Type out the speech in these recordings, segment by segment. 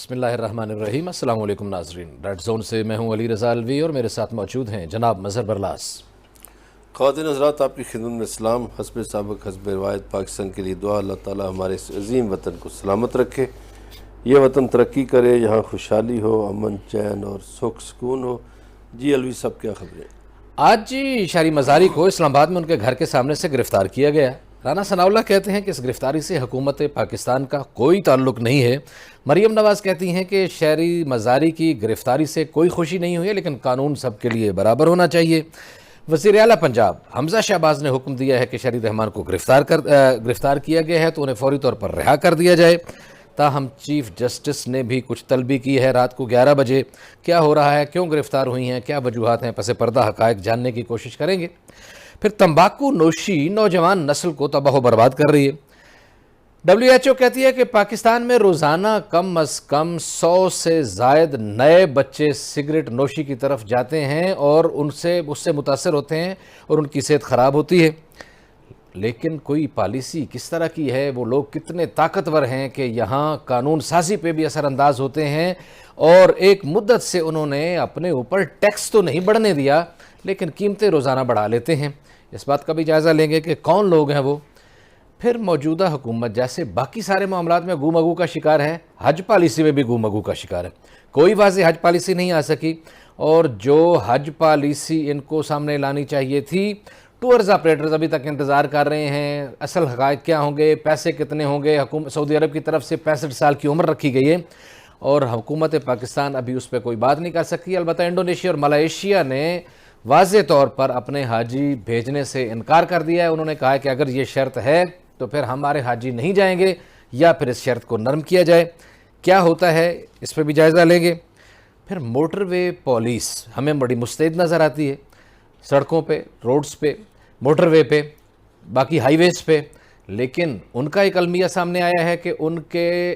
بسم اللہ الرحمن الرحیم۔ السلام علیکم ناظرین، ریڈ زون سے میں ہوں علی رضا الوی اور میرے ساتھ موجود ہیں جناب مظہر برلاس۔ خواتین حضرات، آپ کی خدمت میں اسلام حسب سابق حسب روایت پاکستان کے لیے دعا۔ اللہ تعالیٰ ہمارے اس عظیم وطن کو سلامت رکھے، یہ وطن ترقی کرے، یہاں خوشحالی ہو، امن چین اور سکھ سکون ہو۔ جی الوی صاحب، کیا خبریں؟ آج شاری مزاری کو اسلام آباد میں ان کے گھر کے سامنے سے گرفتار کیا گیا۔ رانا ثناء اللہ کہتے ہیں کہ اس گرفتاری سے حکومت پاکستان کا کوئی تعلق نہیں ہے۔ مریم نواز کہتی ہیں کہ شہری مزاری کی گرفتاری سے کوئی خوشی نہیں ہوئی ہے، لیکن قانون سب کے لیے برابر ہونا چاہیے۔ وزیر اعلیٰ پنجاب حمزہ شہباز نے حکم دیا ہے کہ شہری رحمان کو گرفتار کیا گیا ہے تو انہیں فوری طور پر رہا کر دیا جائے۔ تاہم چیف جسٹس نے بھی کچھ طلبی کی ہے۔ رات کو 11 بجے کیا ہو رہا ہے، کیوں گرفتار ہوئی ہیں، کیا وجوہات ہیں، پس پردہ حقائق جاننے کی کوشش کریں گے۔ پھر تمباکو نوشی نوجوان نسل کو تباہ و برباد کر رہی ہے۔ WHO کہتی ہے کہ پاکستان میں روزانہ کم از کم 100 سے زائد نئے بچے سگریٹ نوشی کی طرف جاتے ہیں اور اس سے متاثر ہوتے ہیں اور ان کی صحت خراب ہوتی ہے۔ لیکن کوئی پالیسی کس طرح کی ہے، وہ لوگ کتنے طاقتور ہیں کہ یہاں قانون سازی پہ بھی اثر انداز ہوتے ہیں، اور ایک مدت سے انہوں نے اپنے اوپر ٹیکس تو نہیں بڑھنے دیا لیکن قیمتیں روزانہ بڑھا لیتے ہیں۔ اس بات کا بھی جائزہ لیں گے کہ کون لوگ ہیں وہ۔ پھر موجودہ حکومت جیسے باقی سارے معاملات میں گو مگو کا شکار ہے، حج پالیسی میں بھی گو مگو کا شکار ہے۔ کوئی واضح حج پالیسی نہیں آ سکی، اور جو حج پالیسی ان کو سامنے لانی چاہیے تھی، ٹورز آپریٹرز ابھی تک انتظار کر رہے ہیں۔ اصل حقائق کیا ہوں گے، پیسے کتنے ہوں گے۔ سعودی عرب کی طرف سے 65 سال کی عمر رکھی گئی ہے اور حکومت پاکستان ابھی اس پہ کوئی بات نہیں کر سکی۔ البتہ انڈونیشیا اور ملائیشیا نے واضح طور پر اپنے حاجی بھیجنے سے انکار کر دیا ہے۔ انہوں نے کہا کہ اگر یہ شرط ہے تو پھر ہمارے حاجی نہیں جائیں گے، یا پھر اس شرط کو نرم کیا جائے۔ کیا ہوتا ہے اس پہ بھی جائزہ لیں گے۔ پھر موٹر وے پولیس ہمیں بڑی مستعد نظر آتی ہے، سڑکوں پہ، روڈز پہ، موٹر وے پہ، باقی ہائی ویز پہ، لیکن ان کا ایک المیہ سامنے آیا ہے کہ ان کے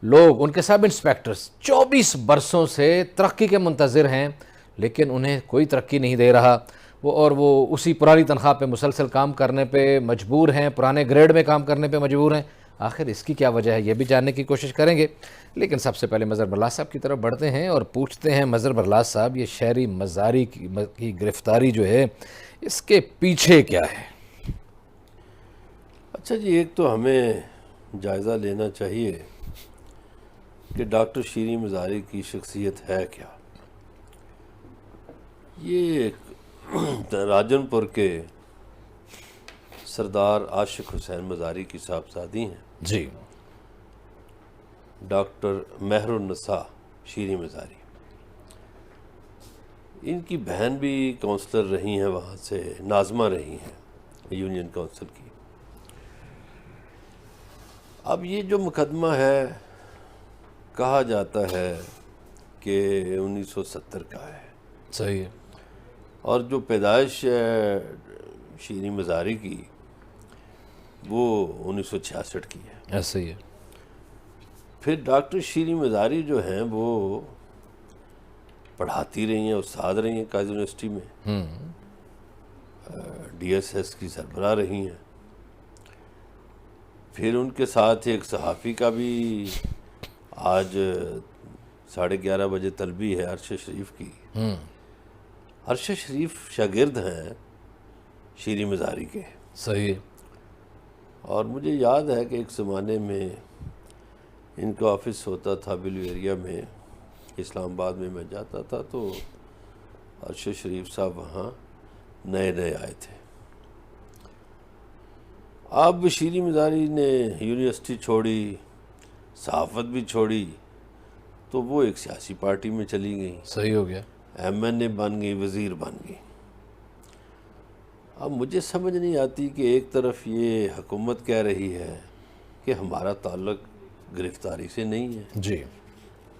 لوگ، ان کے سب انسپیکٹرز 24 برسوں سے ترقی کے منتظر ہیں، لیکن انہیں کوئی ترقی نہیں دے رہا۔ وہ اسی پرانی تنخواہ پہ مسلسل کام کرنے پہ مجبور ہیں، پرانے گریڈ میں کام کرنے پہ مجبور ہیں۔ آخر اس کی کیا وجہ ہے، یہ بھی جاننے کی کوشش کریں گے۔ لیکن سب سے پہلے مظہر برلاس صاحب کی طرف بڑھتے ہیں اور پوچھتے ہیں، مظہر برلاس صاحب، یہ شہری مزاری کی گرفتاری جو ہے، اس کے پیچھے کیا ہے؟ اچھا جی، ایک تو ہمیں جائزہ لینا چاہیے کہ ڈاکٹر شیریں مزاری کی شخصیت ہے کیا۔ یہ راجن پور کے سردار عاشق حسین مزاری کی صاحبزادی ہیں، جی، ڈاکٹر مہر النساء شیریں مزاری۔ ان کی بہن بھی کونسلر رہی ہیں، وہاں سے ناظمہ رہی ہیں یونین کونسل کی۔ اب یہ جو مقدمہ ہے، کہا جاتا ہے کہ 1970 کا ہے، صحیح ہے، اور جو پیدائش ہے شیریں مزاری کی وہ 1966 کی ہے۔ ایسا ہی ہے۔ پھر ڈاکٹر شیریں مزاری جو ہیں وہ پڑھاتی رہی ہیں، استاد رہی ہیں قائد یونیورسٹی میں، DSS کی سربراہ رہی ہیں۔ پھر ان کے ساتھ ایک صحافی کا بھی آج 11:30 بجے طلبی ہے، عرش شریف کی۔ عرش شریف شاگرد ہیں شیریں مزاری کے۔ صحیح ہے۔ اور مجھے یاد ہے کہ ایک زمانے میں ان کا آفس ہوتا تھا بلو ایریا میں، اسلام آباد میں جاتا تھا تو عرش شریف صاحب وہاں نئے آئے تھے۔ اب شیریں مزاری نے یونیورسٹی چھوڑی، صحافت بھی چھوڑی، تو وہ ایک سیاسی پارٹی میں چلی گئیں، صحیح ہو گیا۔ MNA بن گئی، وزیر بن گئی۔ اب مجھے سمجھ نہیں آتی کہ ایک طرف یہ حکومت کہہ رہی ہے کہ ہمارا تعلق گرفتاری سے نہیں ہے۔ جی،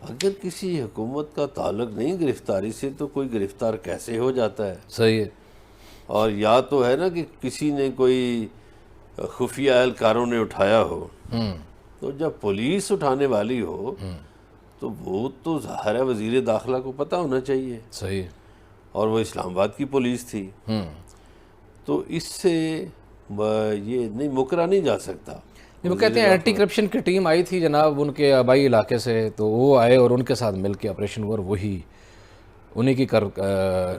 اگر کسی حکومت کا تعلق نہیں گرفتاری سے تو کوئی گرفتار کیسے ہو جاتا ہے؟ صحیح ہے۔ اور یا تو ہے نا کہ کسی نے کوئی خفیہ اہلکاروں نے اٹھایا ہو، تو جب پولیس اٹھانے والی ہو تو وہ تو ظاہر ہے وزیر داخلہ کو پتہ ہونا چاہیے، صحیح ہے۔ اور وہ اسلام آباد کی پولیس تھی، تو اس سے یہ نہیں مکرا نہیں جا سکتا۔ وہ کہتے ہیں اینٹی کرپشن کی ٹیم آئی تھی جناب ان کے آبائی علاقے سے، تو وہ آئے اور ان کے ساتھ مل کے آپریشن ہوا، اور وہی انہی کی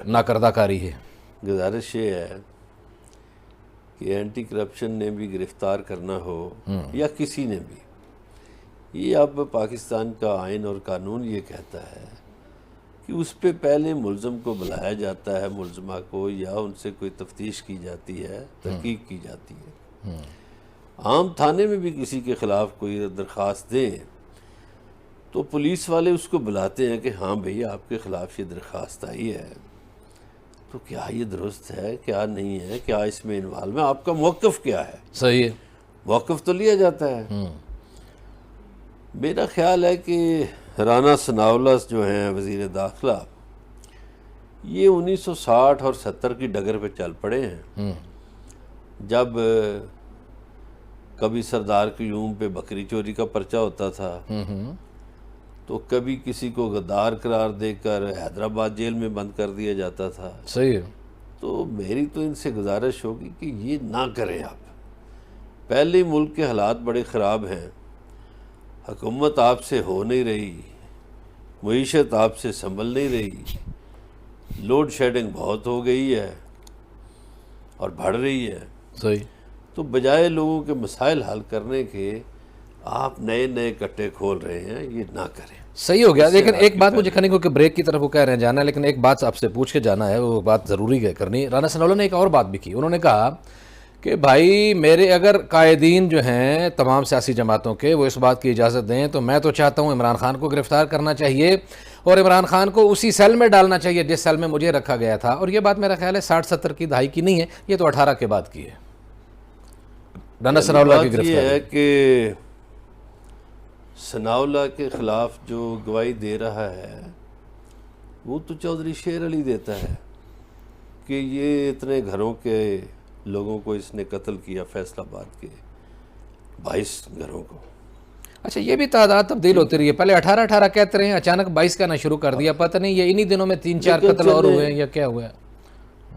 ناکردہ کاری ہے۔ گزارش یہ ہے کہ اینٹی کرپشن نے بھی گرفتار کرنا ہو یا کسی نے بھی، یہ اب پاکستان کا آئین اور قانون یہ کہتا ہے کہ اس پہ پہلے ملزم کو بلایا جاتا ہے، ملزمہ کو، یا ان سے کوئی تفتیش کی جاتی ہے، تحقیق کی جاتی ہے۔ عام تھانے میں بھی کسی کے خلاف کوئی درخواست دیں تو پولیس والے اس کو بلاتے ہیں کہ ہاں بھئی آپ کے خلاف یہ درخواست آئی ہے، تو کیا یہ درست ہے، کیا نہیں ہے، کیا اس میں انوالو ہے، آپ کا موقف کیا ہے؟ صحیح ہے۔ موقف تو لیا جاتا ہے۔ میرا خیال ہے کہ رانا ثناءاللہ جو ہیں وزیر داخلہ، یہ 1960 اور 70 کی ڈگر پہ چل پڑے ہیں، جب کبھی سردار قیوم پہ بکری چوری کا پرچہ ہوتا تھا، تو کبھی کسی کو غدار قرار دے کر حیدرآباد جیل میں بند کر دیا جاتا تھا۔ صحیح ہے۔ تو میری تو ان سے گزارش ہوگی کہ یہ نہ کریں آپ۔ پہلے ملک کے حالات بڑے خراب ہیں، حکومت آپ سے ہو نہیں رہی، معیشت آپ سے سنبھل نہیں رہی، لوڈ شیڈنگ بہت ہو گئی ہے اور بڑھ رہی ہے، صحیح۔ تو بجائے لوگوں کے مسائل حل کرنے کے آپ نئے نئے کٹے کھول رہے ہیں، یہ نہ کریں۔ صحیح ہو گیا، لیکن ایک بات مجھے کھانے کو کہ بریک کی طرف وہ کہہ رہے ہیں جانا ہے، لیکن ایک بات آپ سے پوچھ کے جانا ہے، وہ بات ضروری ہے کرنی۔ رانا ثناءاللہ نے ایک اور بات بھی کی، انہوں نے کہا کہ بھائی میرے اگر قائدین جو ہیں تمام سیاسی جماعتوں کے وہ اس بات کی اجازت دیں تو میں تو چاہتا ہوں عمران خان کو گرفتار کرنا چاہیے اور عمران خان کو اسی سیل میں ڈالنا چاہیے جس سیل میں مجھے رکھا گیا تھا، اور یہ بات میرا خیال ہے 60-70 کی دہائی کی نہیں ہے، یہ تو 18 کے بعد کی ہے۔ رانا ثناءاللہ کی بات یہ گرفتاری ہے کہ ثناءاللہ کے خلاف جو گواہی دے رہا ہے وہ تو چودھری شیر علی دیتا ہے کہ یہ اتنے گھروں کے لوگوں کو اس نے قتل کیا، فیصل آباد کے 22 گھروں کو۔ اچھا، یہ بھی تعداد تبدیل ہوتی رہی ہے، پہلے 18 کہتے رہے ہیں، اچانک 22 کہنا شروع کر دیا، پتہ نہیں یہ انہی دنوں میں 3-4 قتل اور ہوئے ہیں یا کیا ہوا ہے۔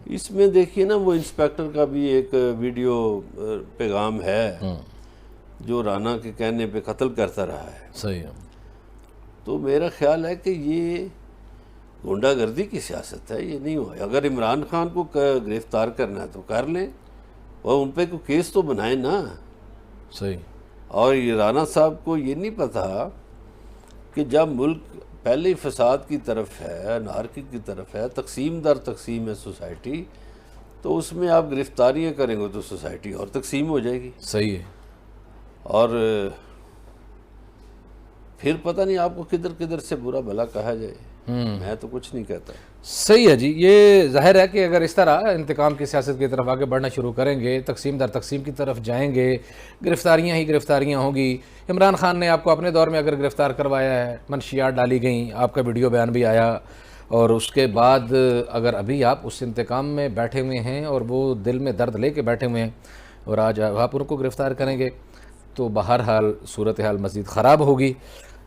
اس میں دیکھیے نا، وہ انسپیکٹر کا بھی ایک ویڈیو پیغام ہے جو رانا کے کہنے پہ قتل کرتا رہا ہے۔ صحیح ہے۔ تو میرا خیال ہے کہ یہ گنڈا گردی کی سیاست ہے، یہ نہیں ہوا۔ اگر عمران خان کو گرفتار کرنا ہے تو کر لیں، اور ان پہ کوئی کیس تو بنائیں نا۔ صحیح۔ اور یہ رانا صاحب کو یہ نہیں پتا کہ جب ملک پہلے ہی فساد کی طرف ہے، انارکی کی طرف ہے، تقسیم در تقسیم ہے سوسائٹی، تو اس میں آپ گرفتاریاں کریں گے تو سوسائٹی اور تقسیم ہو جائے گی، صحیح ہے۔ اور پھر پتہ نہیں آپ کو کدھر کدھر سے برا بھلا کہا جائے۔ میں تو کچھ نہیں کہتا۔ صحیح ہے جی، یہ ظاہر ہے کہ اگر اس طرح انتقام کی سیاست کی طرف آگے بڑھنا شروع کریں گے، تقسیم در تقسیم کی طرف جائیں گے، گرفتاریاں ہی گرفتاریاں ہوں گی۔ عمران خان نے آپ کو اپنے دور میں اگر گرفتار کروایا ہے، منشیات ڈالی گئیں، آپ کا ویڈیو بیان بھی آیا، اور اس کے بعد اگر ابھی آپ اس انتقام میں بیٹھے ہوئے ہیں اور وہ دل میں درد لے کے بیٹھے ہوئے ہیں اور آج آپ ان کو گرفتار کریں گے تو بہرحال صورتحال مزید خراب ہوگی۔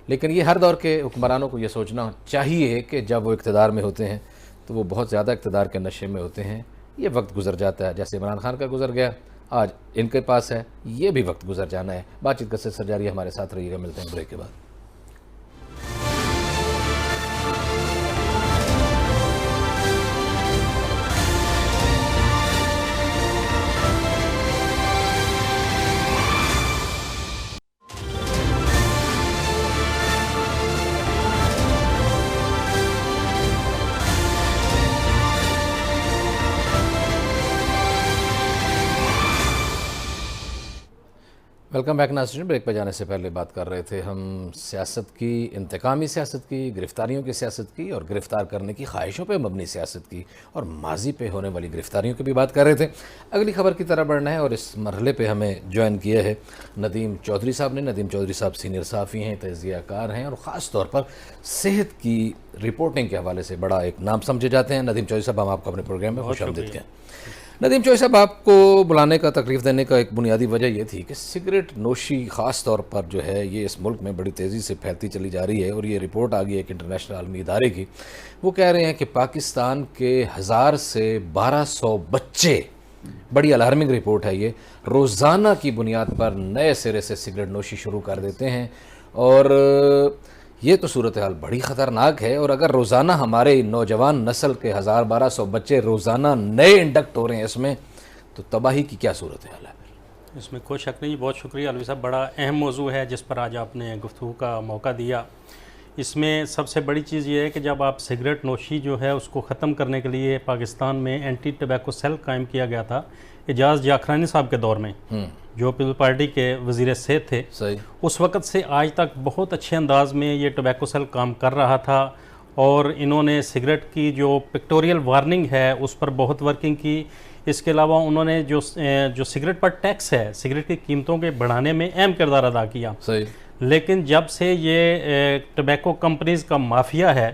لیکن یہ ہر دور کے حکمرانوں کو یہ سوچنا چاہیے کہ جب وہ اقتدار میں ہوتے ہیں تو وہ بہت زیادہ اقتدار کے نشے میں ہوتے ہیں، یہ وقت گزر جاتا ہے، جیسے عمران خان کا گزر گیا، آج ان کے پاس ہے، یہ بھی وقت گزر جانا ہے۔ بات چیت کا سلسلہ جاری ہے، ہمارے ساتھ رہیے گا، ملتے ہیں بریک کے بعد۔ ویلکم بیک ناظرین، بریک پہ جانے سے پہلے بات کر رہے تھے ہم سیاست کی، انتقامی سیاست کی، گرفتاریوں کی سیاست کی، اور گرفتار کرنے کی خواہشوں پہ مبنی سیاست کی، اور ماضی پہ ہونے والی گرفتاریوں کی بھی بات کر رہے تھے۔ اگلی خبر کی طرف بڑھنا ہے، اور اس مرحلے پہ ہمیں جوائن کیا ہے ندیم چودھری صاحب نے۔ ندیم چودھری صاحب سینئر صحافی ہیں، تجزیہ کار ہیں، اور خاص طور پر صحت کی رپورٹنگ کے حوالے سے بڑا ایک نام سمجھے جاتے ہیں۔ ندیم چودھری صاحب، ہم آپ کو اپنے پروگرام میں خوش آمدید کہیں۔ ندیم چودھری صاحب، آپ کو بلانے کا، تکلیف دینے کا ایک بنیادی وجہ یہ تھی کہ سگریٹ نوشی خاص طور پر جو ہے یہ اس ملک میں بڑی تیزی سے پھیلتی چلی جا رہی ہے، اور یہ رپورٹ آ گئی ہے ایک انٹرنیشنل عالمی ادارے کی، وہ کہہ رہے ہیں کہ پاکستان کے 1000 سے 1200 بچے بڑی الارمنگ رپورٹ ہے یہ. روزانہ کی بنیاد پر نئے سرے سے سگریٹ نوشی شروع کر دیتے ہیں اور یہ تو صورتحال بڑی خطرناک ہے. اور اگر روزانہ ہمارے نوجوان نسل کے 1200 بچے روزانہ نئے انڈکٹ ہو رہے ہیں اس میں, تو تباہی کی کیا صورتحال ہے؟ اس میں کوئی شک نہیں. بہت شکریہ علوی صاحب, بڑا اہم موضوع ہے جس پر آج آپ نے گفتگو کا موقع دیا. اس میں سب سے بڑی چیز یہ ہے کہ جب آپ سگریٹ نوشی جو ہے اس کو ختم کرنے کے لیے پاکستان میں اینٹی ٹبیکو سیل قائم کیا گیا تھا اعجاز جاکرانی صاحب کے دور میں, جو پیپلز پارٹی کے وزیر صحت تھے. اس وقت سے آج تک بہت اچھے انداز میں یہ ٹبیکو سیل کام کر رہا تھا اور انہوں نے سگریٹ کی جو پکٹوریل وارننگ ہے اس پر بہت ورکنگ کی. اس کے علاوہ انہوں نے جو سگریٹ پر ٹیکس ہے, سگریٹ کی قیمتوں کے بڑھانے میں اہم کردار ادا کیا. لیکن جب سے یہ ٹبیکو کمپنیز کا مافیا ہے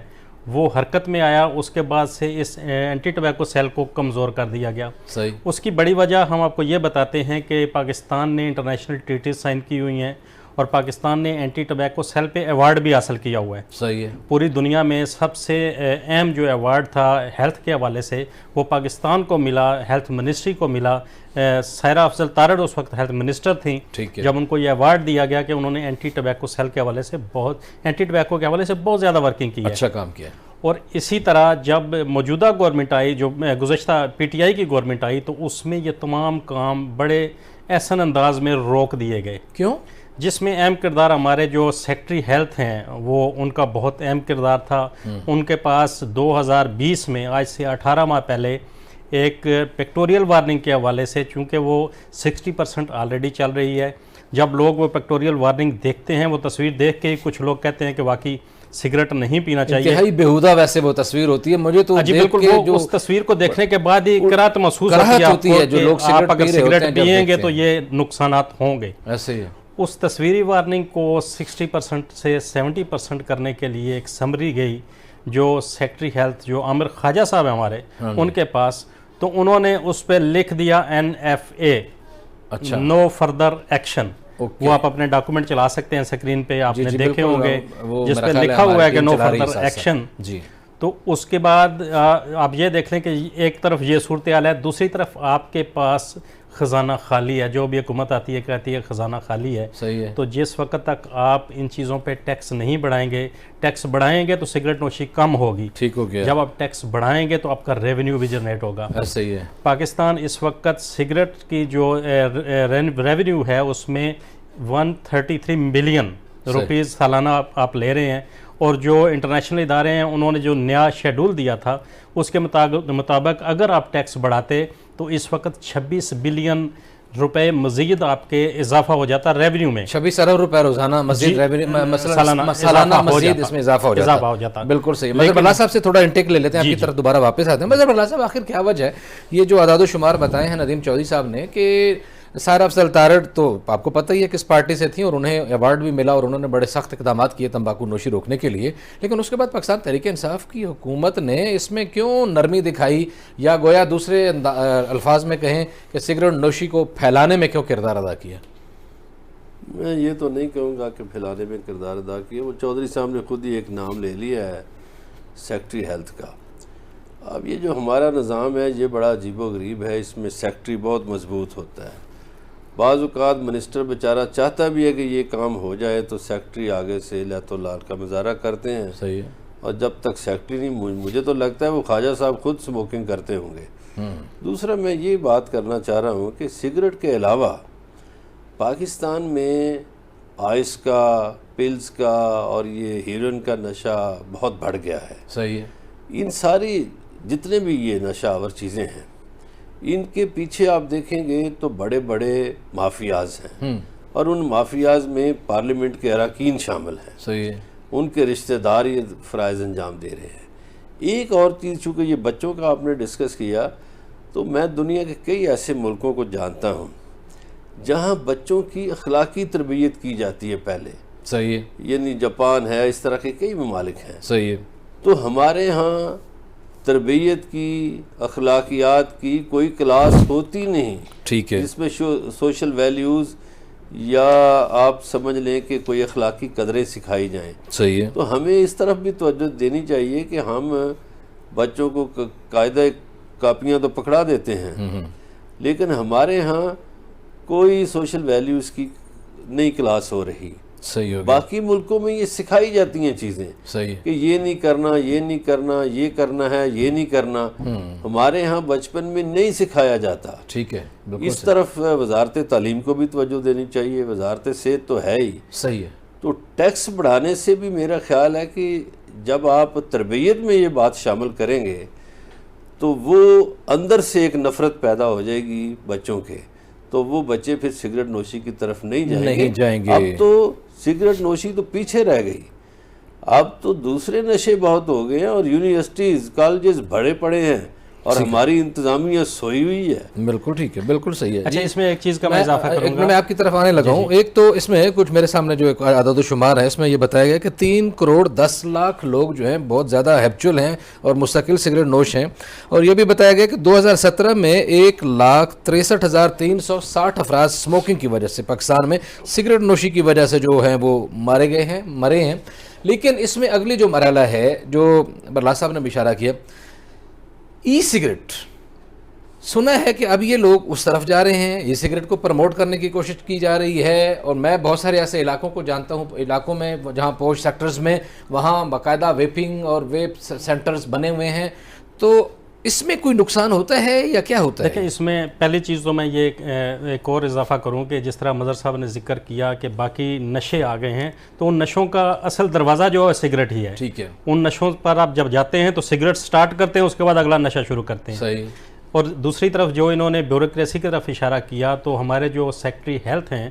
وہ حرکت میں آیا, اس کے بعد سے اس اینٹی ٹبیکو سیل کو کمزور کر دیا گیا. اس کی بڑی وجہ ہم آپ کو یہ بتاتے ہیں کہ پاکستان نے انٹرنیشنل ٹریٹیز سائن کی ہوئی ہیں اور پاکستان نے اینٹی ٹبیکو سیل پہ ایوارڈ بھی حاصل کیا ہوا ہے. صحیح ہے. پوری دنیا میں سب سے اہم جو ایوارڈ تھا ہیلتھ کے حوالے سے وہ پاکستان کو ملا, ہیلتھ منسٹری کو ملا. سائرہ افضل تارڑ اس وقت ہیلتھ منسٹر تھیں جب ان کو یہ ایوارڈ دیا گیا کہ انہوں نے اینٹی ٹبیکو سیل کے حوالے سے اینٹی ٹبیکو کے حوالے سے بہت زیادہ ورکنگ کی ہے, اچھا کام کیا. اور اسی طرح جب موجودہ گورنمنٹ آئی, جو گزشتہ پی ٹی آئی کی گورنمنٹ آئی, تو اس میں یہ تمام کام بڑے احسن انداز میں روک دیے گئے. کیوں؟ جس میں اہم کردار ہمارے جو سیکٹری ہیلتھ ہیں وہ ان کا بہت اہم کردار تھا. ان کے پاس 2020 میں, آج سے 18 ماہ پہلے, ایک پیکٹوریل وارننگ کے حوالے سے, چونکہ وہ 60% آلریڈی چل رہی ہے, جب لوگ وہ پیکٹوریل وارننگ دیکھتے ہیں, وہ تصویر دیکھ کے کچھ لوگ کہتے ہیں کہ واقعی سگریٹ نہیں پینا چاہیے. انتہائی بیہودہ ویسے وہ تصویر ہوتی ہے. مجھے تو جی بالکل, وہ اس تصویر کو دیکھنے کے بعد ہی کراہت محسوس ہوتی ہے کہ آپ اگر سگریٹ پیئیں گے تو یہ نقصانات ہوں گے. ایسے ہی ہے. اس تصویری وارننگ کو 60% سے 70% کرنے کے لیے ایک سمری گئی جو سیکٹری ہیلتھ جو عامر خواجہ صاحب ہیں ہمارے, ان کے پاس, تو انہوں نے اس پہ لکھ دیا NFA, نو فردر ایکشن. وہ آپ اپنے ڈاکومنٹ چلا سکتے ہیں, اسکرین پہ آپ نے دیکھے ہوں گے جس پہ لکھا ہوا ہے کہ نو فردر ایکشن. تو اس کے بعد آپ یہ دیکھ لیں کہ ایک طرف یہ صورتحال ہے, دوسری طرف آپ کے پاس خزانہ خالی ہے. جو بھی حکومت آتی ہے کہتی ہے خزانہ خالی ہے. صحیح ہے. تو جس وقت تک آپ ان چیزوں پہ ٹیکس نہیں بڑھائیں گے, ٹیکس بڑھائیں گے تو سگریٹ نوشی کم ہوگی. ٹھیک ہو گیا. جب آپ ٹیکس بڑھائیں گے تو آپ کا ریونیو بھی جنریٹ ہوگا. صحیح ہے. پاکستان اس وقت سگریٹ کی جو ریونیو ہے اس میں 133 ملین روپیز سالانہ آپ لے رہے ہیں, اور جو انٹرنیشنل ادارے ہیں انہوں نے جو نیا شیڈول دیا تھا اس کے مطابق اگر آپ ٹیکس بڑھاتے تو اس وقت 26 بلین روپے مزید آپ کے اضافہ ہو جاتا ریونیو میں. 26 ارب روپے روزانہ مزید ریونیو سالانہ مزید اس میں اضافہ ہو جاتا. بالکل صحیح. مظہر بلّہ صاحب سے تھوڑا انٹیک لے لیتے ہیں, آپ کی طرف دوبارہ واپس آتے ہیں. مظہر بلّہ صاحب, آخر کیا وجہ ہے یہ جو اعداد و شمار بتائے ہیں ندیم چودھری صاحب نے کہ سائرہ افضل تارڑ تو آپ کو پتہ ہی ہے کس پارٹی سے تھیں اور انہیں ایوارڈ بھی ملا اور انہوں نے بڑے سخت اقدامات کیے تمباکو نوشی روکنے کے لیے, لیکن اس کے بعد پاکستان تحریک انصاف کی حکومت نے اس میں کیوں نرمی دکھائی, یا گویا دوسرے الفاظ میں کہیں کہ سگریٹ نوشی کو پھیلانے میں کیوں کردار ادا کیا؟ میں یہ تو نہیں کہوں گا کہ پھیلانے میں کردار ادا کیا. وہ چودھری صاحب نے خود ہی ایک نام لے لیا ہے سیکٹری ہیلتھ کا. اب یہ جو ہمارا نظام ہے یہ بڑا عجیب و غریب ہے. اس میں سیکٹری بہت مضبوط ہوتا ہے. بعض اوقات منسٹر بیچارہ چاہتا بھی ہے کہ یہ کام ہو جائے تو سیکٹری آگے سے لہت و لال کا مظاہرہ کرتے ہیں. صحیح ہے. اور جب تک سیکٹری نہیں, مجھے تو لگتا ہے وہ خواجہ صاحب خود سموکنگ کرتے ہوں گے. دوسرا میں یہ بات کرنا چاہ رہا ہوں کہ سگریٹ کے علاوہ پاکستان میں آئس کا, پلز کا اور یہ ہیروئن کا نشہ بہت بڑھ گیا ہے. صحیح ہے. ان ساری جتنے بھی یہ نشہ آور چیزیں ہیں ان کے پیچھے آپ دیکھیں گے تو بڑے بڑے مافیاز ہیں, اور ان مافیاز میں پارلیمنٹ کے اراکین شامل ہیں. صحیح ہے. ان کے رشتہ دار یہ فرائض انجام دے رہے ہیں. ایک اور چیز, چونکہ یہ بچوں کا آپ نے ڈسکس کیا, تو میں دنیا کے کئی ایسے ملکوں کو جانتا ہوں جہاں بچوں کی اخلاقی تربیت کی جاتی ہے پہلے. صحیح ہے. یعنی جاپان ہے, اس طرح کے کئی ممالک ہیں. صحیح ہے. تو ہمارے ہاں تربیت کی, اخلاقیات کی کوئی کلاس ہوتی نہیں. ٹھیک ہے. جس میں سوشل ویلیوز یا آپ سمجھ لیں کہ کوئی اخلاقی قدریں سکھائی جائیں. صحیح ہے. تو ہمیں اس طرف بھی توجہ دینی چاہیے کہ ہم بچوں کو قاعدہ کاپیاں تو پکڑا دیتے ہیں, لیکن ہمارے ہاں کوئی سوشل ویلیوز کی نئی کلاس ہو رہی. صحیح ہو گیا. باقی ملکوں میں یہ سکھائی جاتی ہیں چیزیں صحیح. کہ یہ نہیں کرنا، یہ نہیں کرنا، یہ کرنا ہے، یہ نہیں کرنا. ہمارے ہاں بچپن میں نہیں سکھایا جاتا. ٹھیک ہے. بالکل اس طرف وزارت تعلیم کو بھی توجہ دینی چاہیے، وزارت صحت تو ہے ہی. صحیح ہے. تو ٹیکس بڑھانے سے بھی میرا خیال ہے کہ جب آپ تربیت میں یہ بات شامل کریں گے تو وہ اندر سے ایک نفرت پیدا ہو جائے گی بچوں کے، تو وہ بچے پھر سگریٹ نوشی کی طرف نہیں جائیں گے. اب تو سگریٹ نوشی تو پیچھے رہ گئی، اب تو دوسرے نشے بہت ہو گئے ہیں، اور یونیورسٹیز کالجز بھرے پڑے ہیں، اور ہماری انتظامیہ سوئی ہوئی ہے. بالکل ٹھیک ہے. بالکل صحیح ہے. اچھا، اس میں ایک چیز کا میں اضافہ کروں گا. میں آپ کی طرف آنے لگا ہوں. ایک تو اس میں کچھ میرے سامنے جو ایک عدد و شمار ہے، اس میں یہ بتایا گیا کہ 3 کروڑ 10 لاکھ لوگ جو ہیں بہت زیادہ ہیبچول ہیں اور مستقل سگریٹ نوش ہیں. اور یہ بھی بتایا گیا کہ 2017 میں 1,63,360 افراد اسموکنگ کی وجہ سے پاکستان میں سگریٹ نوشی کی وجہ سے جو ہیں وہ مرے ہیں. لیکن اس میں اگلی جو مرحلہ ہے جو برلا صاحب نے بھی اشارہ کیا، ای سگریٹ. سنا ہے کہ اب یہ لوگ اس طرف جا رہے ہیں، ای سگریٹ کو پروموٹ کرنے کی کوشش کی جا رہی ہے. اور میں بہت سارے ایسے علاقوں کو جانتا ہوں، علاقوں میں جہاں پوش سیکٹرز میں وہاں باقاعدہ ویپنگ اور ویپ سینٹرز بنے ہوئے ہیں. تو اس میں کوئی نقصان ہوتا ہے یا کیا ہوتا ہے؟ دیکھیں، اس میں پہلی چیز تو میں یہ ایک اور اضافہ کروں کہ جس طرح مظہر صاحب نے ذکر کیا کہ باقی نشے آ گئے ہیں، تو ان نشوں کا اصل دروازہ جو ہے سگریٹ ہی ہے. ٹھیک ہے. ان نشوں پر آپ جب جاتے ہیں تو سگریٹ سٹارٹ کرتے ہیں، اس کے بعد اگلا نشہ شروع کرتے ہیں. صحیح. اور دوسری طرف جو انہوں نے بیوروکریسی کی طرف اشارہ کیا، تو ہمارے جو سیکٹری ہیلتھ ہیں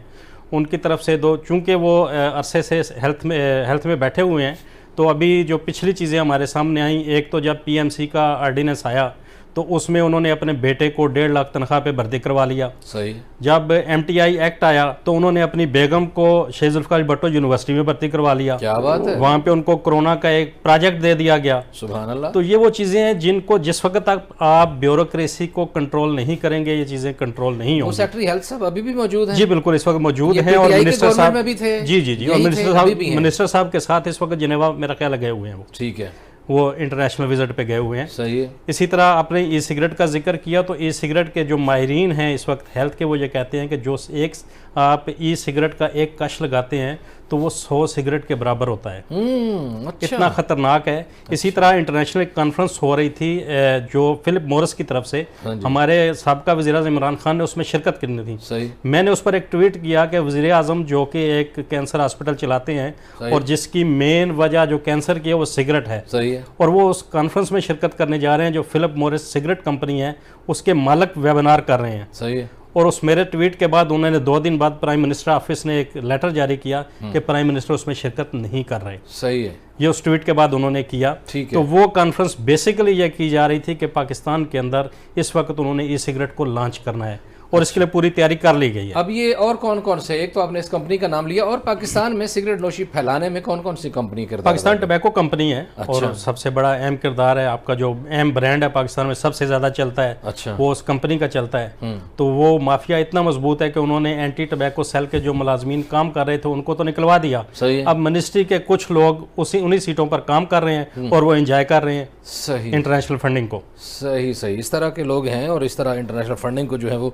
ان کی طرف سے چونکہ وہ عرصے سے ہیلتھ میں بیٹھے ہوئے ہیں، تو ابھی جو پچھلی چیزیں ہمارے سامنے آئیں، ایک تو جب PMC کا آرڈیننس آیا تو اس میں انہوں نے اپنے بیٹے کو 1.5 لاکھ تنخواہ پہ بھرتی کروا لیا. صحیح. جب MTI ایکٹ آیا تو انہوں نے اپنی بیگم کو شیخ ذوالفقار بھٹو یونیورسٹی میں بھرتی کروا لیا. کیا بات ہے. وہاں پہ ان کو کرونا کا ایک پروجیکٹ دے دیا گیا. سبحان اللہ. تو یہ وہ چیزیں ہیں جن کو جس وقت تک آپ بیوروکریسی کو کنٹرول نہیں کریں گے، یہ چیزیں کنٹرول نہیں ہوں گی. سیکٹری ہیلتھ صاحب ابھی بھی موجود ہیں؟ جی بالکل، اس وقت موجود ہیں. اور منسٹر صاحب میں بھی تھے. جی اور منسٹر صاحب کے ساتھ اس وقت جنیوا میرا خیال گئے ہوئے ہیں وہ. ٹھیک ہے. وہ انٹرنیشنل وزٹ پہ گئے ہوئے ہیں. صحیح ہے. اسی طرح آپ نے ای سگریٹ کا ذکر کیا، تو ای سگریٹ کے جو ماہرین ہیں اس وقت ہیلتھ کے، وہ یہ کہتے ہیں کہ جو ایک آپ ای سگریٹ کا ایک کش لگاتے ہیں تو وہ 100 سگریٹ کے برابر ہوتا ہے. اتنا خطرناک ہے. اسی طرح انٹرنیشنل ایک کانفرنس ہو رہی تھی جو فلپ مورس کی طرف سے، ہمارے سابقہ وزیر اعظم عمران خان نے اس میں شرکت کرنی تھی. میں نے اس پر ایک ٹویٹ کیا کہ وزیر اعظم جو کہ ایک کینسر ہاسپٹل چلاتے ہیں اور جس کی مین وجہ جو کینسر کی ہے وہ سگریٹ ہے، اور وہ اس کانفرنس میں شرکت کرنے جا رہے ہیں جو فلپ مورس سگریٹ کمپنی ہے، اس کے مالک ویبنار کر رہے ہیں. صحیح ہے. اور اس میرے ٹویٹ کے بعد انہوں نے 2 دن بعد پرائم منسٹر آفس نے ایک لیٹر جاری کیا کہ پرائم منسٹر اس میں شرکت نہیں کر رہے. صحیح ہے. یہ اس ٹویٹ کے بعد انہوں نے کیا. تو وہ کانفرنس بیسیکلی یہ کی جا رہی تھی کہ پاکستان کے اندر اس وقت انہوں نے ای سگریٹ کو لانچ کرنا ہے، اور اس کے لیے پوری تیاری کر لی گئی ہے. اب یہ اور کون کون سے، ایک تو آپ نے اس کمپنی کا نام لیا، اور پاکستان میں سگریٹ نوشی پھیلانے میں کون کون سی کمپنی کردار؟ پاکستان ٹبیکو کمپنی ہے، اور سب سے بڑا اہم کردار ہے آپ کا جو اہم برانڈ ہے پاکستان میں سب سے زیادہ چلتا ہے، وہ اس کمپنی کا چلتا ہے. تو وہ مافیا اتنا مضبوط ہے کہ انہوں نے اینٹی ٹبیکو سیل کے جو ملازمین کام کر رہے تھے ان کو تو نکلوا دیا. اب منسٹری کے کچھ لوگ انہی سیٹوں پر کام کر رہے ہیں اور وہ انجوائے کر رہے ہیں صحیح انٹرنیشنل فنڈنگ کو. صحیح. اس طرح کے لوگ ہیں اور اس طرح انٹرنیشنل فنڈنگ کو جو ہے وہ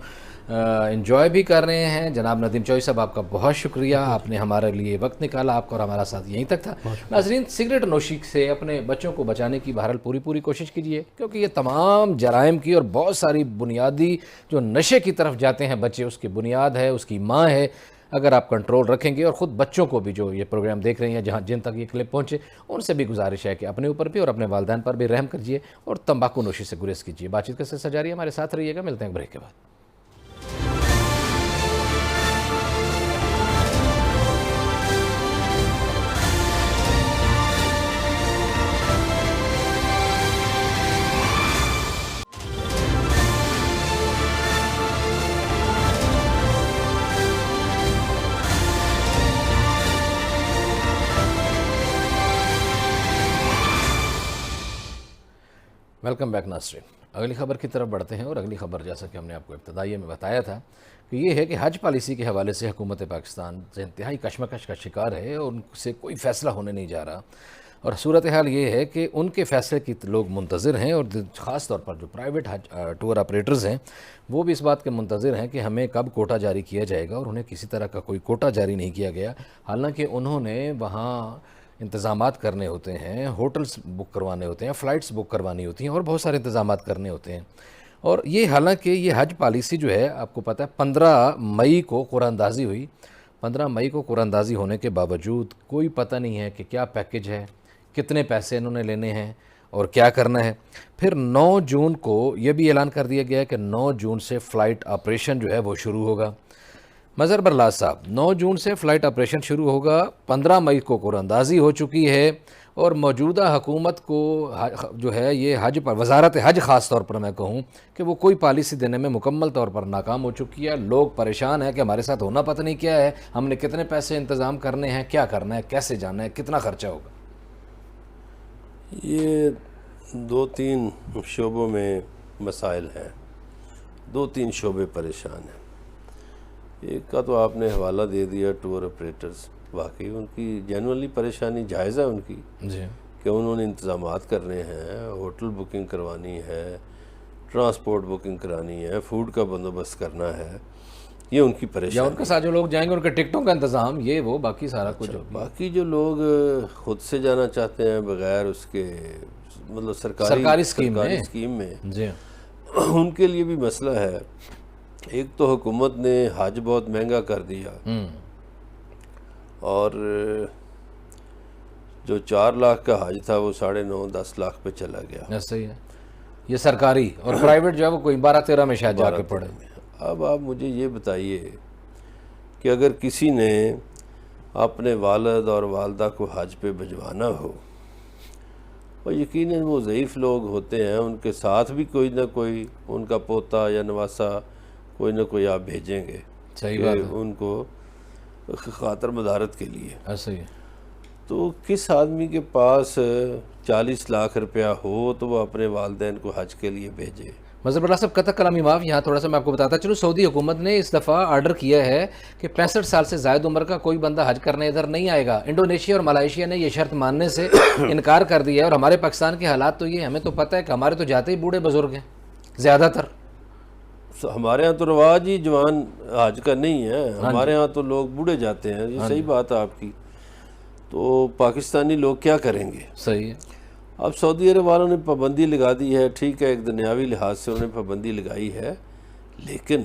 انجوائے بھی کر رہے ہیں. جناب ندیم چوئی صاحب، آپ کا بہت شکریہ، آپ نے ہمارے لیے وقت نکالا. آپ کا اور ہمارا ساتھ یہیں تک تھا. ناظرین، سگریٹ نوشی سے اپنے بچوں کو بچانے کی بہرحال پوری کوشش کیجیے، کیونکہ یہ تمام جرائم کی اور بہت ساری بنیادی جو نشے کی طرف جاتے ہیں بچے، اس کی بنیاد ہے اس کی ماں ہے. اگر آپ کنٹرول رکھیں گے، اور خود بچوں کو بھی جو یہ پروگرام دیکھ رہے ہیں جن تک یہ کلپ پہنچے، ان سے بھی گزارش ہے کہ اپنے اوپر بھی اور اپنے والدین پر بھی رحم کیجیے اور تمباکو نوشی سے گریز کیجیے. بات چیت کا سلسلہ جاری ہے، ہمارے ساتھ رہیے گا. ملتے ہیں بریک کے بعد. ویلکم بیک ناظرین. اگلی خبر کی طرف بڑھتے ہیں، اور اگلی خبر جیسا کہ ہم نے آپ کو ابتدائیے میں بتایا تھا کہ یہ ہے کہ حج پالیسی کے حوالے سے حکومت پاکستان انتہائی کشمکش کا شکار ہے، اور ان سے کوئی فیصلہ ہونے نہیں جا رہا. اور صورتحال یہ ہے کہ ان کے فیصلے کی لوگ منتظر ہیں، اور خاص طور پر جو پرائیویٹ ٹور آپریٹرز ہیں وہ بھی اس بات کے منتظر ہیں کہ ہمیں کب کوٹا جاری کیا جائے گا، اور انہیں کسی طرح کا کوئی کوٹا جاری نہیں کیا گیا، حالانکہ انہوں نے وہاں انتظامات کرنے ہوتے ہیں، ہوٹلز بک کروانے ہوتے ہیں، فلائٹس بک کروانی ہوتی ہیں، اور بہت سارے انتظامات کرنے ہوتے ہیں۔ اور یہ حالانکہ یہ حج پالیسی جو ہے آپ کو پتہ ہے 15 مئی کو قرآن اندازی ہوئی، 15 مئی کو قرآن اندازی ہونے کے باوجود کوئی پتہ نہیں ہے کہ کیا پیکج ہے، کتنے پیسے انہوں نے لینے ہیں اور کیا کرنا ہے۔ پھر 9 جون کو یہ بھی اعلان کر دیا گیا ہے کہ 9 جون سے فلائٹ آپریشن جو ہے وہ شروع ہوگا۔ مظہر برلاز صاحب، 9 جون سے فلائٹ آپریشن شروع ہوگا، 15 مئی کو قرآن اندازی ہو چکی ہے، اور موجودہ حکومت کو جو ہے یہ حج پر، وزارت حج خاص طور پر میں کہوں کہ وہ کوئی پالیسی دینے میں مکمل طور پر ناکام ہو چکی ہے۔ لوگ پریشان ہیں کہ ہمارے ساتھ ہونا پتہ نہیں کیا ہے، ہم نے کتنے پیسے انتظام کرنے ہیں، کیا کرنا ہے، کیسے جانا ہے، کتنا خرچہ ہوگا۔ یہ 2-3 شعبوں میں مسائل ہیں، 2-3 شعبے پریشان ہیں۔ ایک کا تو آپ نے حوالہ دے دیا ٹور آپریٹرز، واقعی ان کی جینوئنلی پریشانی جائز ہے ان کی، جی، کہ انہوں نے انتظامات کرنے ہیں، ہوٹل بکنگ کروانی ہے، ٹرانسپورٹ بکنگ کرانی ہے، فوڈ کا بندوبست کرنا ہے، یہ ان کی یا پریشانی۔ ان کے ساتھ جو لوگ جائیں گے ان کے ٹکٹوں کا انتظام، یہ وہ باقی سارا کچھ ہوگا۔ باقی جو لوگ خود سے جانا چاہتے ہیں بغیر اس کے مطلب سرکاری اسکیم میں، جی، ان کے لیے بھی مسئلہ ہے۔ ایک تو حکومت نے حج بہت مہنگا کر دیا، اور جو 4 لاکھ کا حج تھا وہ 9.5-10 لاکھ پہ چلا گیا۔ ایسا ہی ہے، یہ سرکاری، اور پرائیویٹ جو ہے وہ کوئی 12-13 میں شاید جا کے پڑے۔ اب آپ مجھے یہ بتائیے کہ اگر کسی نے اپنے والد اور والدہ کو حج پہ بھجوانا ہو، اور یقیناً وہ ضعیف لوگ ہوتے ہیں، ان کے ساتھ بھی کوئی نہ کوئی ان کا پوتا یا نواسا کوئی نہ کوئی آپ بھیجیں گے، صحیح بات ہے، ان کو خاطر مدارت کے لیے۔ ایسا ہی ہے۔ تو کس آدمی کے پاس 40 لاکھ روپیہ ہو تو وہ اپنے والدین کو حج کے لیے بھیجے؟ مظہر برلاز صاحب، قطع کلامی معاف، یہاں تھوڑا سا میں آپ کو بتاتا چلو، سعودی حکومت نے اس دفعہ آرڈر کیا ہے کہ 65 سال سے زائد عمر کا کوئی بندہ حج کرنے ادھر نہیں آئے گا۔ انڈونیشیا اور ملائیشیا نے یہ شرط ماننے سے انکار کر دیا ہے، اور ہمارے پاکستان کے حالات تو یہ ہمیں تو پتہ ہے کہ ہمارے تو جاتے ہی بوڑھے بزرگ ہیں زیادہ تر۔ ہمارے ہاں تو رواج ہی جوان حج کا نہیں ہے، ہمارے ہاں تو لوگ بوڑھے جاتے ہیں، یہ صحیح بات ہے آپ کی۔ تو پاکستانی لوگ کیا کریں گے؟ صحیح ہے۔ اب سعودی عرب والوں نے پابندی لگا دی ہے، ٹھیک ہے، ایک دنیاوی لحاظ سے انہوں نے پابندی لگائی ہے، لیکن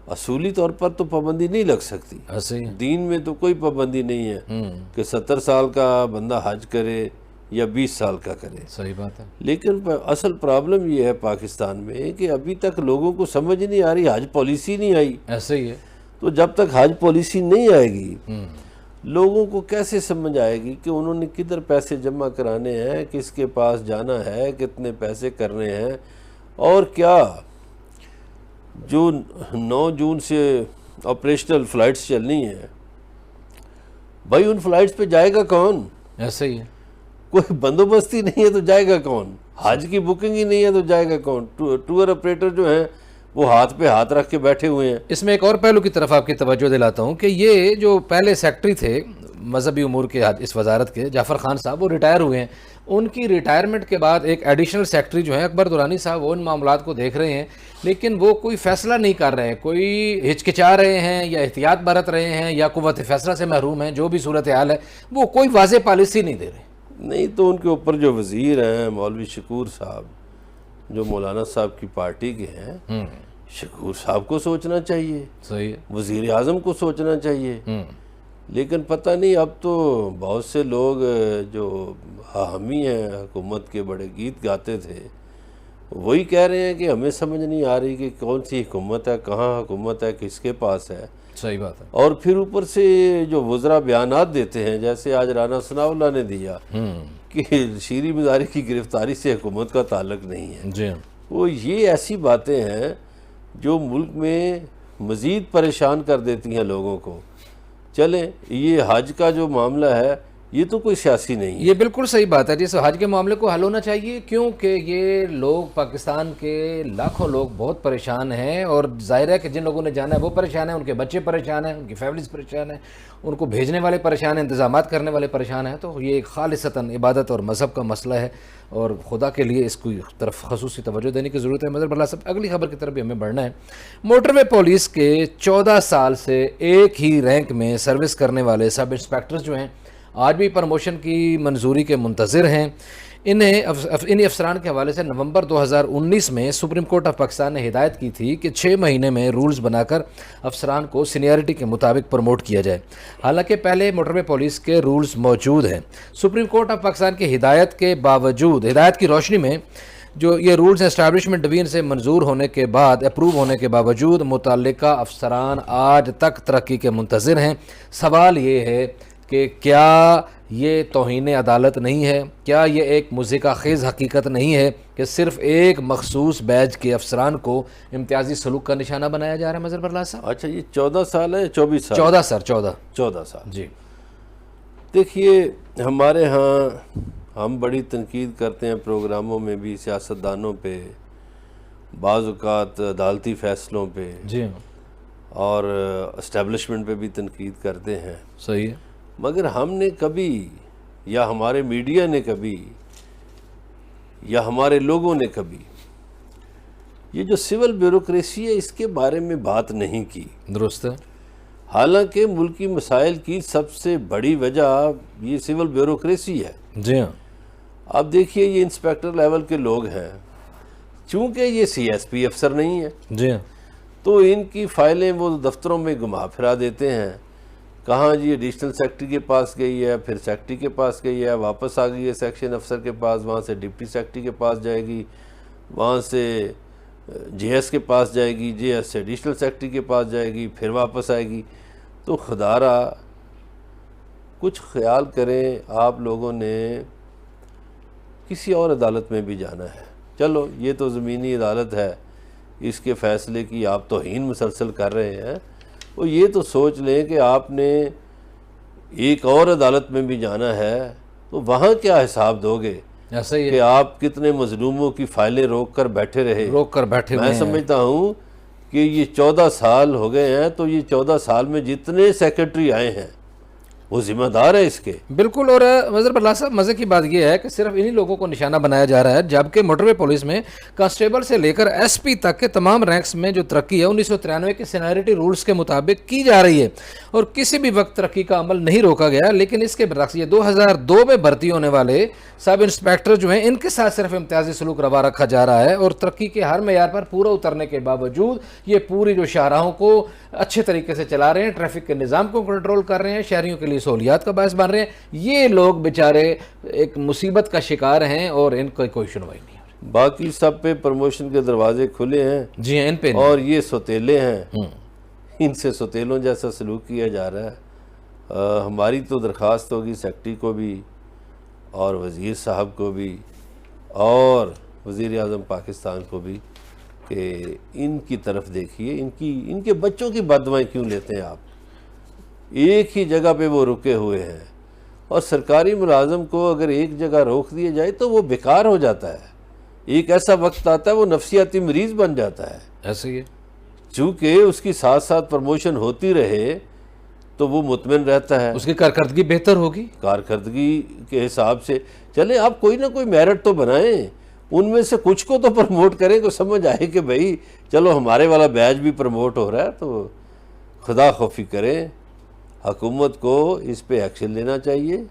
اصولی طور پر تو پابندی نہیں لگ سکتی۔ ایسے ہی دین میں تو کوئی پابندی نہیں ہے کہ 70 سال کا بندہ حج کرے یا 20 سال کا کرے۔ صحیح بات ہے۔ لیکن اصل پرابلم یہ ہے پاکستان میں کہ ابھی تک لوگوں کو سمجھ نہیں آ رہی، حج پالیسی نہیں آئی۔ ایسے ہی ہے۔ تو جب تک حج پالیسی نہیں آئے گی، لوگوں کو کیسے سمجھ آئے گی کہ انہوں نے کدھر پیسے جمع کرانے ہیں، کس کے پاس جانا ہے، کتنے پیسے کرنے ہیں، اور کیا جو 9 جون سے آپریشنل فلائٹس چلنی ہیں، بھائی ان فلائٹس پہ جائے گا کون؟ ایسے ہی ہے۔ کوئی بندوبست ہی نہیں ہے تو جائے گا کون؟ حج کی بکنگ ہی نہیں ہے تو جائے گا کون؟ ٹور آپریٹر جو ہیں وہ ہاتھ پہ ہاتھ رکھ کے بیٹھے ہوئے ہیں۔ اس میں ایک اور پہلو کی طرف آپ کی توجہ دلاتا ہوں کہ یہ جو پہلے سیکٹری تھے مذہبی امور کے اس وزارت کے، جعفر خان صاحب، وہ ریٹائر ہوئے ہیں۔ ان کی ریٹائرمنٹ کے بعد ایک ایڈیشنل سیکٹری جو ہیں اکبر دورانی صاحب، وہ ان معاملات کو دیکھ رہے ہیں، لیکن وہ کوئی فیصلہ نہیں کر رہے ہیں، کوئی ہچکچا رہے ہیں یا احتیاط برت رہے ہیں یا قوت فیصلہ سے محروم ہیں، جو بھی صورتحال ہے، وہ کوئی واضح پالیسی نہیں دے رہے۔ نہیں تو ان کے اوپر جو وزیر ہیں مولوی شکور صاحب، جو مولانا صاحب کی پارٹی کے ہیں، شکور صاحب کو سوچنا چاہیے، صحیح ہے۔ وزیر اعظم کو سوچنا چاہیے، لیکن پتہ نہیں اب تو بہت سے لوگ جو حامی ہیں حکومت کے، بڑے گیت گاتے تھے، وہی کہہ رہے ہیں کہ ہمیں سمجھ نہیں آ رہی کہ کون سی حکومت ہے، کہاں حکومت ہے، کس کے پاس ہے۔ صحیح بات ہے۔ اور پھر اوپر سے جو وزراء بیانات دیتے ہیں، جیسے آج رانا ثناء اللہ نے دیا کہ شیریں مزاری کی گرفتاری سے حکومت کا تعلق نہیں ہے، جی، وہ یہ ایسی باتیں ہیں جو ملک میں مزید پریشان کر دیتی ہیں لوگوں کو۔ چلیں، یہ حج کا جو معاملہ ہے یہ تو کوئی سیاسی نہیں ہے. یہ بالکل صحیح بات ہے جی. حج کے معاملے کو حل ہونا چاہیے کیونکہ یہ لوگ پاکستان کے لاکھوں لوگ بہت پریشان ہیں اور ظاہر ہے کہ جن لوگوں نے جانا ہے وہ پریشان ہیں, ان کے بچے پریشان ہیں, ان کی فیملیز پریشان ہیں, ان کو بھیجنے والے پریشان ہیں, انتظامات کرنے والے پریشان ہیں. تو یہ خالصتاً عبادت اور مذہب کا مسئلہ ہے اور خدا کے لیے اس کی طرف خصوصی توجہ دینے کی ضرورت ہے. مظہر بلّہ صاحب, اگلی خبر کی طرف بھی ہمیں بڑھنا ہے. موٹر وے پولیس کے 14 سال سے ایک ہی رینک میں سروس کرنے والے سب انسپیکٹرز جو ہیں آج بھی پروموشن کی منظوری کے منتظر ہیں. انہی افسران کے حوالے سے نومبر 2019 میں سپریم کورٹ آف پاکستان نے ہدایت کی تھی کہ 6 مہینے میں رولز بنا کر افسران کو سینیئرٹی کے مطابق پروموٹ کیا جائے. حالانکہ پہلے موٹر وے پولیس کے رولز موجود ہیں. سپریم کورٹ آف پاکستان کی ہدایت کے باوجود, ہدایت کی روشنی میں جو یہ رولز اسٹیبلشمنٹ ڈویژن سے منظور ہونے کے بعد, اپروو ہونے کے باوجود متعلقہ افسران آج تک ترقی کے منتظر ہیں. سوال یہ ہے کہ کیا یہ توہین عدالت نہیں ہے؟ کیا یہ ایک مضحکہ خیز حقیقت نہیں ہے کہ صرف ایک مخصوص بیچ کے افسران کو امتیازی سلوک کا نشانہ بنایا جا رہا ہے مظہر بلّہ صاحب؟ اچھا, یہ 14 سال ہے یا 24 سال؟ 14 سر, 14 سال. جی. دیکھیے, ہمارے ہاں ہم بڑی تنقید کرتے ہیں پروگراموں میں بھی سیاستدانوں پہ, بعض اوقات عدالتی فیصلوں پہ, جی اور اسٹیبلشمنٹ پہ بھی تنقید کرتے ہیں. صحیح ہے. مگر ہم نے کبھی, یا ہمارے میڈیا نے کبھی, یا ہمارے لوگوں نے کبھی یہ جو سول بیوروکریسی ہے اس کے بارے میں بات نہیں کی. درست ہے. حالانکہ ملکی مسائل کی سب سے بڑی وجہ یہ سول بیوروکریسی ہے. جی ہاں. اب دیکھیے, یہ انسپیکٹر لیول کے لوگ ہیں, چونکہ یہ سی ایس پی افسر نہیں ہے, جی ہاں, تو ان کی فائلیں وہ دفتروں میں گھما پھرا دیتے ہیں. کہاں جی ایڈیشنل سیکٹری کے پاس گئی ہے, پھر سیکٹری کے پاس گئی ہے, واپس آ گئی ہے سیکشن افسر کے پاس, وہاں سے ڈپٹی سیکٹری کے پاس جائے گی, وہاں سے جے ایس کے پاس جائے گی, جے ایس سے ایڈیشنل سیکٹری کے پاس جائے گی, پھر واپس آئے گی. تو خدا را کچھ خیال کریں, آپ لوگوں نے کسی اور عدالت میں بھی جانا ہے. چلو یہ تو زمینی عدالت ہے, اس کے فیصلے کی آپ توہین مسلسل کر رہے ہیں. وہ یہ تو سوچ لیں کہ آپ نے ایک اور عدالت میں بھی جانا ہے تو وہاں کیا حساب دو گے ایسا ہی کہ آپ کتنے مظلوموں کی فائلیں روک کر بیٹھے رہے. میں سمجھتا ہوں کہ یہ 14 سال ہو گئے ہیں, تو یہ 14 سال میں جتنے سیکرٹری آئے ہیں وہ ذمہ دار ہے اس کے. بالکل. اور مظہر بلّہ صاحب, مزے کی بات یہ ہے کہ صرف انہی لوگوں کو نشانہ بنایا جا رہا ہے, جبکہ موٹر وے پولیس میں کانسٹیبل سے لے کر ایس پی تک کے تمام رینکس میں جو ترقی ہے 1993 کے سینیئرٹی رولز کے مطابق کی جا رہی ہے اور کسی بھی وقت ترقی کا عمل نہیں روکا گیا. لیکن اس کے برعکس یہ 2002 میں بھرتی ہونے والے سب انسپیکٹر جو ہیں ان کے ساتھ صرف امتیازی سلوک روا رکھا جا رہا ہے, اور ترقی کے ہر معیار پر پورا اترنے کے باوجود یہ پوری جو شاہراہوں کو اچھے طریقے سے چلا رہے ہیں, ٹریفک کے نظام کو کنٹرول کر رہے ہیں, شہریوں کے لیے سہولیات کا باعث بن رہے ہیں. یہ لوگ بیچارے ایک مصیبت کا شکار ہیں اور ان کو کوئی سنوائی نہیں. باقی سب پہ پروموشن کے دروازے کھلے ہیں. جی ہاں, ان پہ اور یہ سوتیلے ہیں, ان سے سوتیلوں جیسا سلوک کیا جا رہا ہے. ہماری تو درخواست ہوگی سیکٹری کو بھی اور وزیر صاحب کو بھی اور وزیر اعظم پاکستان کو بھی کہ ان کی طرف دیکھیے, ان کے بچوں کی بددعائیں کیوں لیتے ہیں آپ؟ ایک ہی جگہ پہ وہ رکے ہوئے ہیں, اور سرکاری ملازم کو اگر ایک جگہ روک دیا جائے تو وہ بیکار ہو جاتا ہے. ایک ایسا وقت آتا ہے وہ نفسیاتی مریض بن جاتا ہے. ایسے ہی ہے. چونکہ اس کی ساتھ ساتھ پروموشن ہوتی رہے تو وہ مطمئن رہتا ہے, اس کی کارکردگی بہتر ہوگی. کارکردگی کے حساب سے چلیں, آپ کوئی نہ کوئی میرٹ تو بنائیں, ان میں سے کچھ کو تو پروموٹ کریں کو سمجھ آئے کہ بھئی چلو ہمارے والا بیچ بھی پروموٹ ہو رہا ہے. تو خدا خوفی کریں, حکومت کو اس پہ ایکشن لینا چاہیے,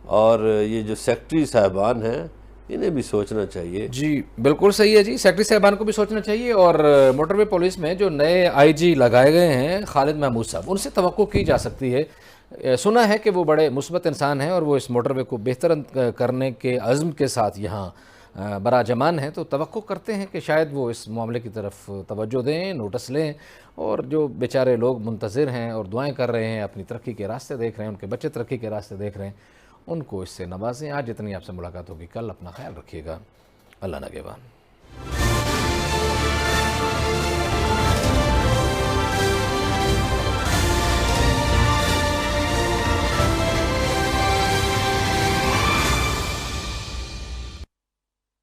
اور یہ جو سیکٹری صاحبان ہیں انہیں بھی سوچنا چاہیے. جی بالکل صحیح ہے جی, سیکٹری صاحبان کو بھی سوچنا چاہیے. اور موٹر وے پولیس میں جو نئے آئی جی لگائے گئے ہیں خالد محمود صاحب, ان سے توقع کی جا سکتی ہے. سنا ہے کہ وہ بڑے مثبت انسان ہیں اور وہ اس موٹر وے کو بہتر کرنے کے عزم کے ساتھ یہاں براجمان ہیں. تو توقع کرتے ہیں کہ شاید وہ اس معاملے کی طرف توجہ دیں, نوٹس لیں, اور جو بیچارے لوگ منتظر ہیں اور دعائیں کر رہے ہیں, اپنی ترقی کے راستے دیکھ رہے ہیں, ان کے بچے ترقی کے راستے دیکھ رہے ہیں, ان کو اس سے نوازیں. آج جتنی آپ سے ملاقات ہوگی, کل اپنا خیال رکھیے گا. اللہ نگہبان.